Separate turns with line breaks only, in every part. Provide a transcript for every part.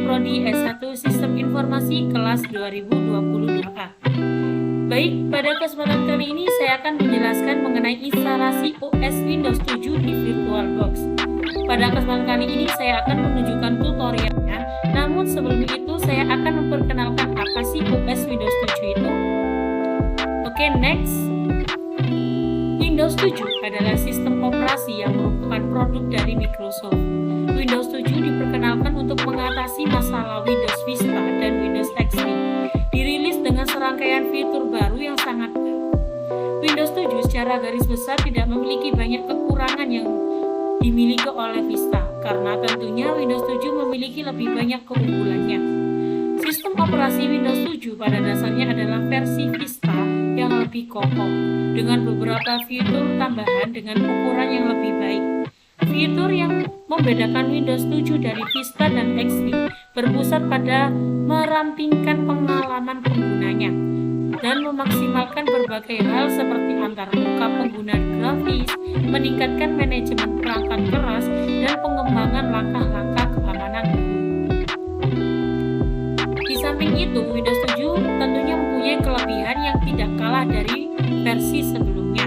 Prodi S1 Sistem Informasi kelas 2022A. Baik, pada kesempatan kali ini saya akan menjelaskan mengenai instalasi OS Windows 7 di VirtualBox. Pada kesempatan kali ini saya akan menunjukkan tutorialnya, namun sebelum itu saya akan memperkenalkan apa sih OS Windows 7 itu. Oke, next. Windows 7 adalah sistem operasi yang merupakan produk dari Microsoft. Windows 7 diperkenalkan untuk mengatasi masalah Windows Vista dan Windows XP. Dirilis dengan serangkaian fitur baru yang sangat baik. Windows 7 secara garis besar tidak memiliki banyak kekurangan yang dimiliki oleh Vista, karena tentunya Windows 7 memiliki lebih banyak keunggulannya. Sistem operasi Windows 7 pada dasarnya adalah versi Vista yang lebih kokoh, dengan beberapa fitur tambahan dengan ukuran yang lebih baik. Fitur yang membedakan Windows 7 dari Vista dan XP berpusat pada merampingkan pengalaman penggunanya dan memaksimalkan berbagai hal seperti antarmuka pengguna grafis, meningkatkan manajemen perangkat keras, dan pengembangan langkah-langkah keamanan. Di samping itu, Windows 7 tentunya mempunyai kelebihan yang tidak kalah dari versi sebelumnya.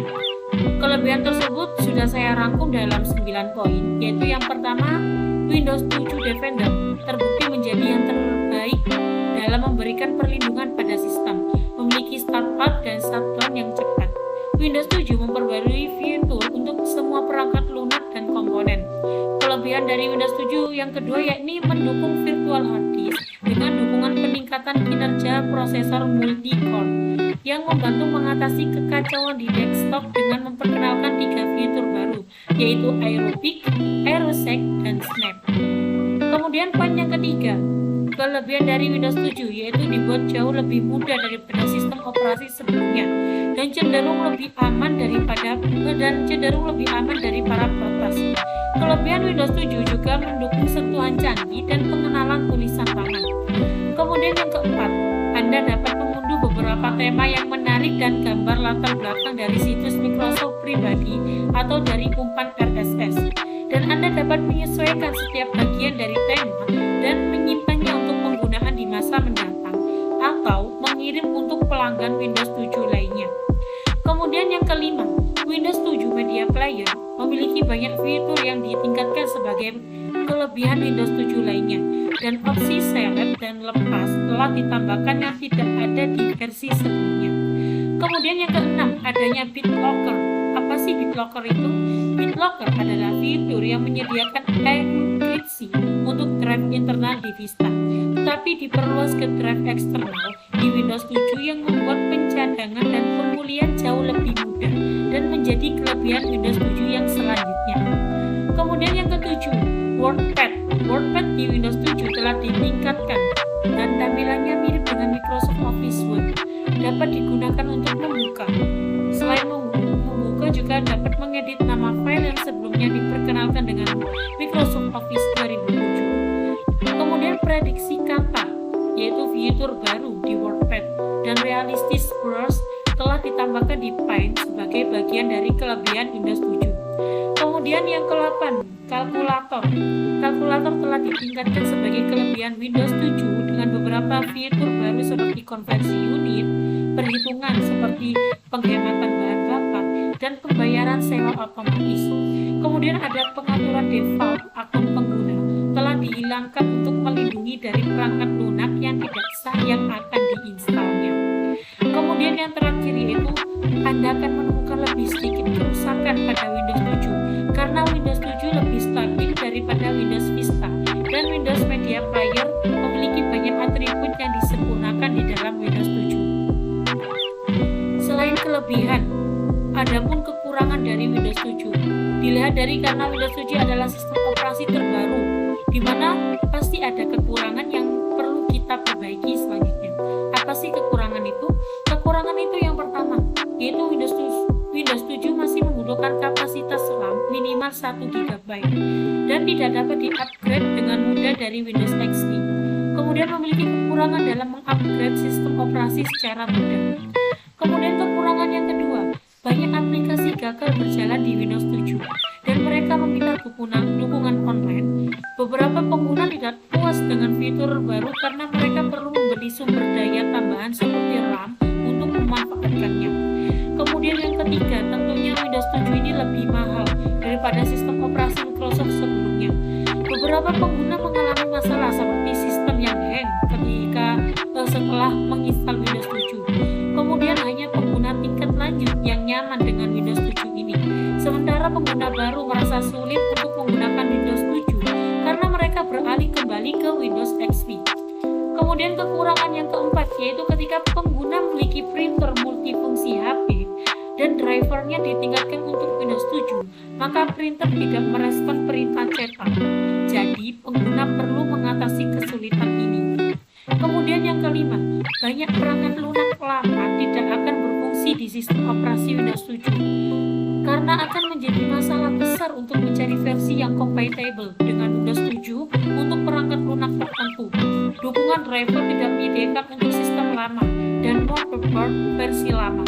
Kelebihan tersebut sudah saya rangkum dalam 9 poin, yaitu yang pertama, Windows 7 Defender terbukti menjadi yang terbaik dalam memberikan perlindungan pada sistem, memiliki startup dan shutdown yang cepat. Windows 7 memperbarui fitur untuk semua perangkat lunak dan komponen. Kelebihan dari Windows 7 yang kedua yakni mendukung virtual hard disk dengan dukungan peningkatan kinerja prosesor multi-core yang membantu mengatasi kekacauan di desktop dengan memperkenalkan 3 fitur baru, yaitu Aeropeak, Aerosec, dan Snap. Kemudian poin yang ketiga, kelebihan dari Windows 7 yaitu dibuat jauh lebih mudah daripada sistem operasi sebelumnya dan cenderung lebih aman dari para peretas. Kelebihan Windows 7 juga mendukung sentuhan canggih dan pengenalan tulisan tangan. Kemudian yang keempat, Anda dapat mengunduh beberapa tema yang menarik dan gambar latar belakang dari situs Microsoft pribadi atau dari umpan RSS. Dan Anda dapat menyesuaikan setiap bagian dari tema dan menyimpannya untuk penggunaan di masa mendatang atau mengirim untuk pelanggan Windows 7 lainnya. Kemudian yang kelima, Windows 7 Media Player memiliki banyak fitur yang ditingkatkan sebagai kelebihan Windows 7 lainnya, dan opsi select dan lepas telah ditambahkan yang tidak ada di versi sebelumnya. Kemudian yang keenam, adanya BitLocker. Apa sih BitLocker itu? BitLocker adalah fitur yang menyediakan enkripsi untuk drive internal di Vista, tetapi diperluas ke drive eksternal di Windows 7 yang membuat pencadangan dan pemulihan jauh lebih mudah dan menjadi kelebihan Windows 7 yang selanjutnya. Kemudian yang ketujuh, WordPad. WordPad di Windows 7 telah ditingkatkan dan tampilannya mirip dengan Microsoft Office Word. Dapat digunakan untuk membuka. Selain membuka juga dapat mengedit nama file yang sebelumnya diperkenalkan dengan Microsoft Office 2007. Kemudian prediksi kata, yaitu fitur baru di WordPad, dan realistic burst telah ditambahkan di Paint sebagai bagian dari kelebihan Windows 7. Kemudian yang ke-8, kalkulator. Kalkulator telah ditingkatkan sebagai kelebihan Windows 7 dengan beberapa fitur baru seperti konversi unit, perhitungan seperti penghematan bahan bakar, dan pembayaran sewa otomatis. Kemudian ada pengaturan default akun pengguna telah dihilangkan untuk melindungi dari perangkat lunak yang tidak sah yang akan diinstalnya. Kemudian yang terakhir yaitu Anda akan menemukan lebih sedikit kerusakan pada Windows 7 karena Windows 7 lebih stabil daripada Windows Vista, dan Windows Media Player memiliki banyak atribut yang disempurnakan di dalam Windows 7. Selain kelebihan, ada pun kekurangan dari Windows 7. Dilihat dari karena Windows 7 adalah sistem operasi terbaru, di mana pasti ada kekurangan yang perlu kita perbaiki selanjutnya. Apa sih kekurangan itu? Kekurangan itu yang pertama, yaitu Windows 7 masih membutuhkan kapasitas RAM minimal 1 GB dan tidak dapat di-upgrade dengan mudah dari Windows XP. Kemudian memiliki kekurangan dalam mengupgrade sistem operasi secara mudah. Kemudian kekurangan yang kedua, banyak aplikasi gagal berjalan di Windows 7 dan mereka meminta dukungan online. Beberapa pengguna tidak puas dengan fitur baru karena mereka perlu membeli sumber daya tambahan seperti RAM untuk memanfaatkannya. Kemudian yang ketiga, tentunya Windows 7 ini lebih mahal daripada sistem operasi Microsoft sebelumnya. Beberapa pengguna mengalami masalah seperti sistem yang hang ketika setelah menginstal Windows 7. Kemudian hanya pengguna tingkat lanjut yang nyaman dengan Windows 7 ini. Sementara pengguna baru merasa sulit untuk menggunakan Windows 7 karena mereka beralih kembali ke Windows XP. Kemudian kekurangan yang keempat yaitu ketika pengguna memiliki printer multifungsi HP dan drivernya ditingkatkan untuk Windows 7, maka printer tidak merespon perintah cetak. Jadi, pengguna perlu mengatasi kesulitan ini. Kemudian yang kelima, banyak perangkat lunak lama tidak akan berfungsi di sistem operasi Windows 7 karena akan menjadi masalah besar untuk mencari versi yang compatible dengan Windows 7 untuk perangkat lunak tertentu. Dukungan driver tidak menyediakan untuk sistem lama dan more preferred versi lama.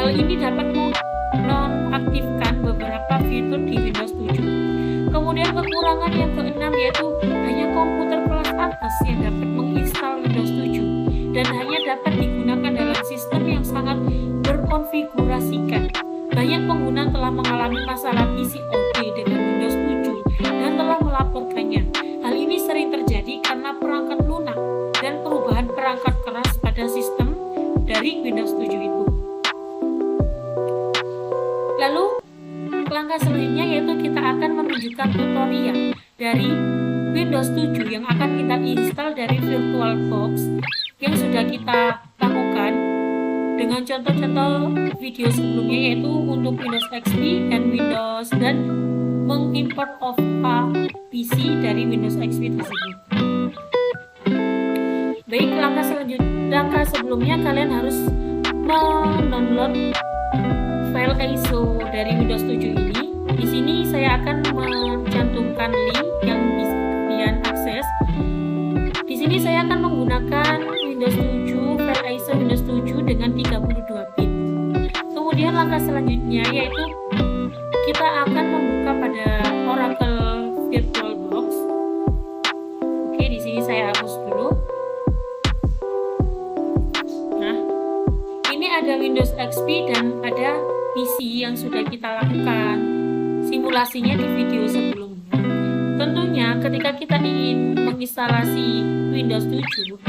Hal ini dapat menonaktifkan beberapa fitur di Windows 7. Kemudian kekurangan yang keenam yaitu hanya komputer kelas atas yang dapat menginstal Windows 7 dan hanya dapat digunakan dalam sistem yang sangat berkonfigurasikan. Banyak pengguna telah mengalami masalah PC OD dengan Windows 7 dan telah melaporkannya. Hal ini sering terjadi karena perangkat lunak dan perubahan perangkat keras pada sistem dari Windows 7 itu. Lalu langkah selanjutnya yaitu kita akan menunjukkan tutorial dari Windows 7 yang akan kita install dari VirtualBox yang sudah kita lakukan dengan contoh-contoh video sebelumnya yaitu untuk Windows XP dan mengimport of a PC dari Windows XP tersebut. Baik, langkah sebelumnya kalian harus mendownload file ISO dari Windows 7 ini. Di sini saya akan mencantumkan link yang bisa kalian akses. Di sini saya akan menggunakan Windows 7, file ISO Windows 7 dengan 32 bit. Kemudian langkah selanjutnya yaitu kita akan membuka pada Oracle VirtualBox. Oke, di sini saya hapus dulu. Nah, ini ada Windows XP dan ada PC yang sudah kita lakukan simulasinya di video sebelumnya. Tentunya ketika kita ingin menginstalasi Windows 7,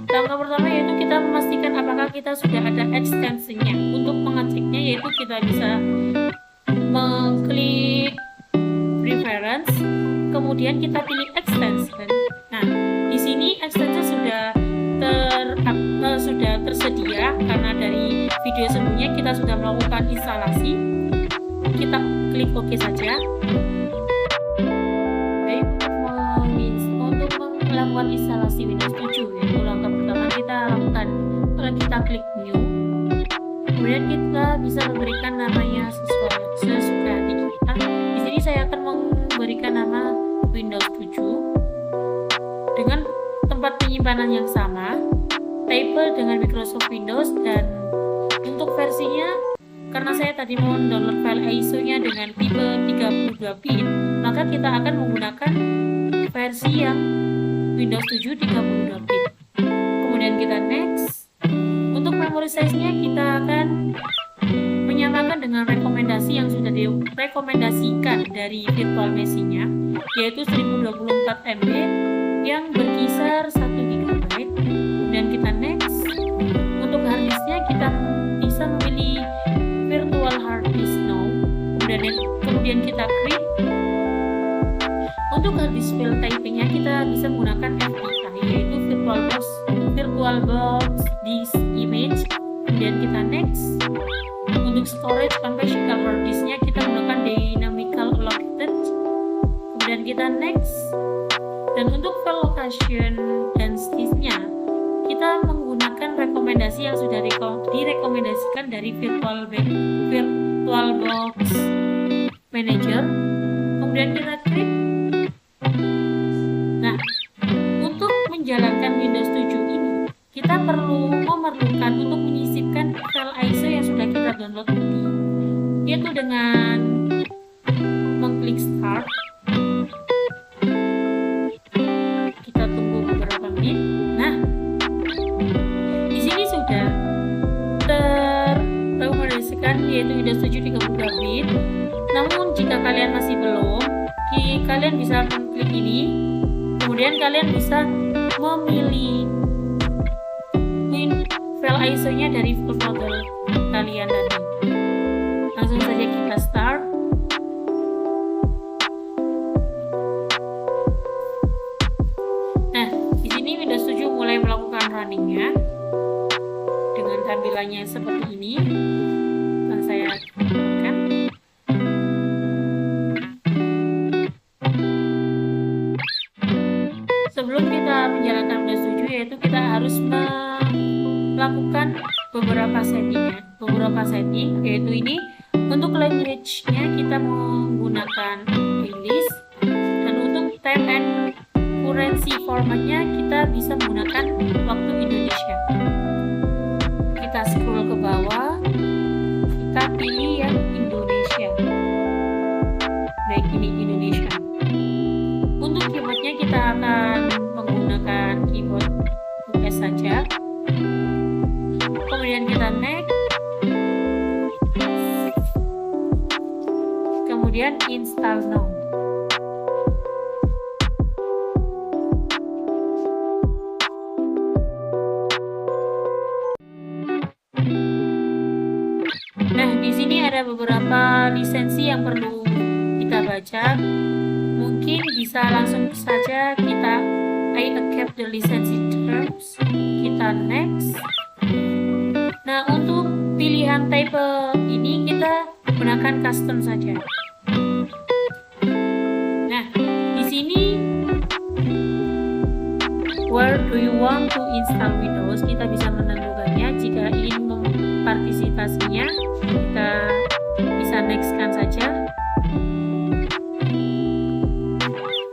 langkah pertama yaitu kita memastikan apakah kita sudah ada extensionnya. Untuk mengeceknya yaitu kita bisa mengklik preference, kemudian kita pilih extension. Nah, di sini extension sudah tersedia karena dari video sebelumnya kita sudah melakukan instalasi. Kita klik OK saja. Baik, untuk melakukan instalasi Windows 7 yaitu langkah pertama kita lakukan kita klik new. Kemudian kita bisa memberikan namanya sesuka hati kita. Di sini saya akan memberikan nama Windows 7 dengan tempat penyimpanan yang sama, tipe dengan Microsoft Windows, dan untuk versinya karena saya tadi mau download file ISO-nya dengan tipe 32 bit, maka kita akan menggunakan versi yang Windows 7 32 bit. Kemudian kita next. Untuk memory size-nya kita akan menyamakan dengan rekomendasi yang sudah direkomendasikan dari virtual machine-nya, yaitu 1024 MB yang berkisar 1 GB. Kemudian kita next. Untuk hard disk-nya kita bisa memilih virtual hard disk now. Kemudian kita klik. Untuk hard disk file type-nya kita bisa menggunakan FDI, yaitu VirtualBox Disk Image. Kemudian kita next. Untuk storage conventional hard disk-nya kita menggunakan dynamical allocated. Kemudian kita next. Dan untuk file location dan disk-nya kita menggunakan rekomendasi yang sudah direkomendasikan dari VirtualBox Manager. Kemudian kita klik. Nah, untuk menjalankan Windows 7 ini kita memerlukan untuk menyisipkan file ISO yang sudah kita download tadi, yaitu dengan klik start. Kita tunggu beberapa menit. Nah, di sini sudah terrekomendasikan yaitu Windows 7 32-bit. Namun jika kalian masih belum, kalian bisa mengklik ini. Kemudian kalian bisa memilih file ISO-nya dari folder kalian tadi. Langsung saja kita start. Nah, di sini Windows 7 mulai melakukan running-nya dengan tampilannya seperti ini. Akan saya gunakan. Sebelum kita menjalankan Windows 7, yaitu kita harus melakukan beberapa setting, yaitu ini untuk language-nya kita menggunakan English, dan untuk time and currency formatnya kita bisa menggunakan waktu Indonesia. Kita scroll ke bawah, kita pilih yang Indonesia. Baik, ini Indonesia. Untuk keyboardnya kita akan menggunakan keyboard US saja. Kemudian kita next. Kemudian install now. Nah, di sini ada beberapa lisensi yang perlu kita baca. Mungkin bisa langsung saja kita I accept the license terms. Kita next. Nah, untuk pilihan type ini kita gunakan custom saja. Nah, di sini where do you want to install Windows, kita bisa menentukannya. Jika ingin mempartisipasinya, kita bisa next-kan saja.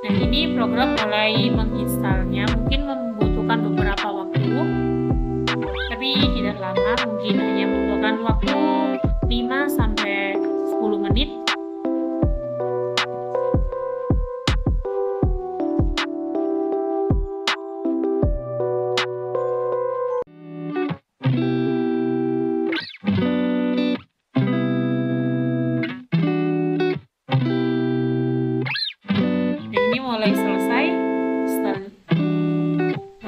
Nah, ini program mulai menginstalnya, mungkin membutuhkan beberapa waktu, tapi tidak lama, mungkin hanya membutuhkan waktu 5-10 menit. Ini mulai selesai.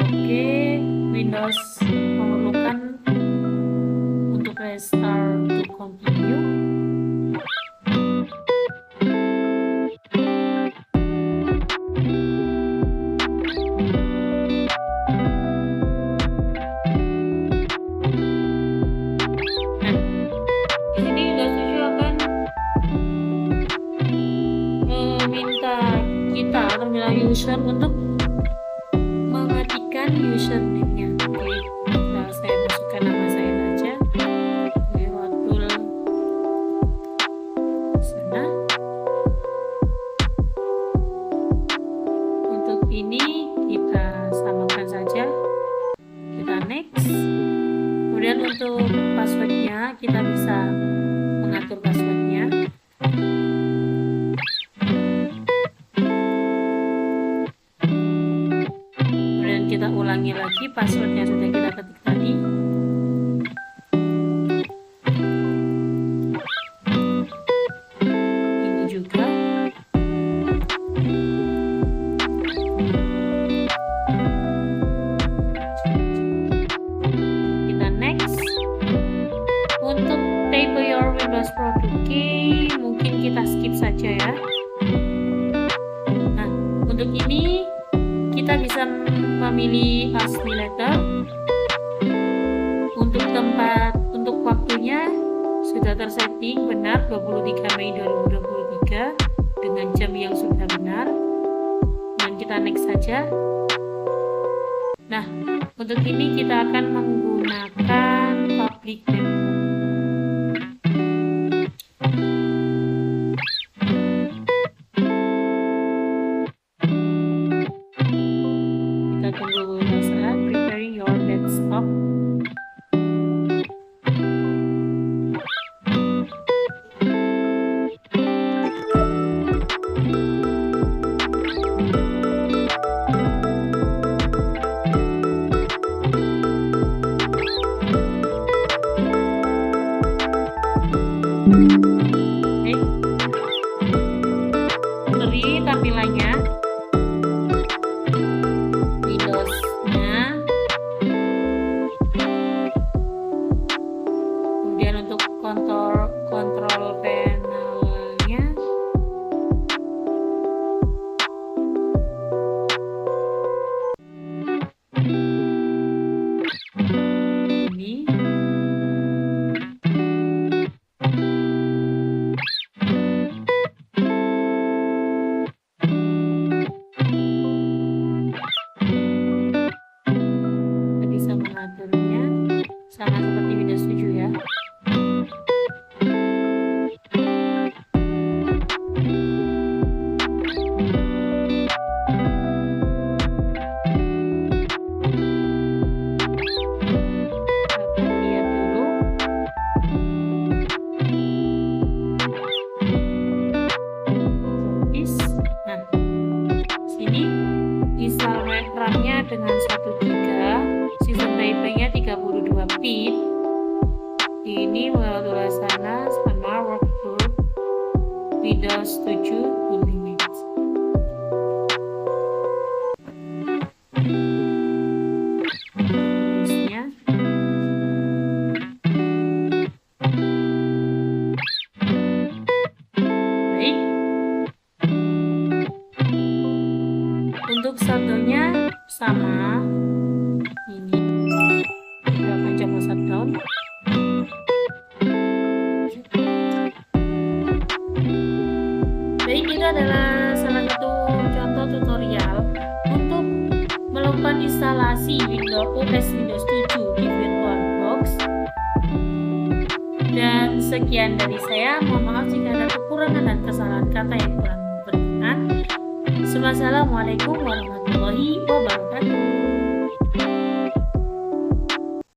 Oke, Windows memerlukan untuk restart to continue. Nah, di sini Windows 7 akan meminta kita terminal user untuk mengetikkan username-nya. Oke, nah, saya masukkan nama saya saja, Mewatul sana. Untuk ini kita samakan saja, kita next. Kemudian untuk passwordnya kita bisa mengatur passwordnya. Kita ulangi lagi, passwordnya sudah kita ketik tadi. Ini juga. Kita next. Untuk type your Windows product key mungkin kita skip saja ya. Nah, untuk ini kita bisa memilih ASCII letter. Untuk waktunya sudah tersetting benar 23 Mei 2023 dengan jam yang sudah benar, dan kita next saja. Nah, untuk ini kita akan menggunakan public name. Preparing your desktop. sama seperti Windows 7 ya. RAM-nya dengan 1 GB, sistem typing-nya 32 bit. Ini menurut sana sama workbook Windows 7 Ultimate. Terusnya baik. Untuk saldonya sama, ini kita akan coba shutdown. Baik, ini adalah salah satu contoh tutorial untuk melakukan instalasi OS Windows 7 di VirtualBox. Dan sekian dari saya, mohon maaf jika ada kekurangan dan kesalahan kata yang kurang berkenan. Wassalamualaikum warahmatullahi wabarakatuh.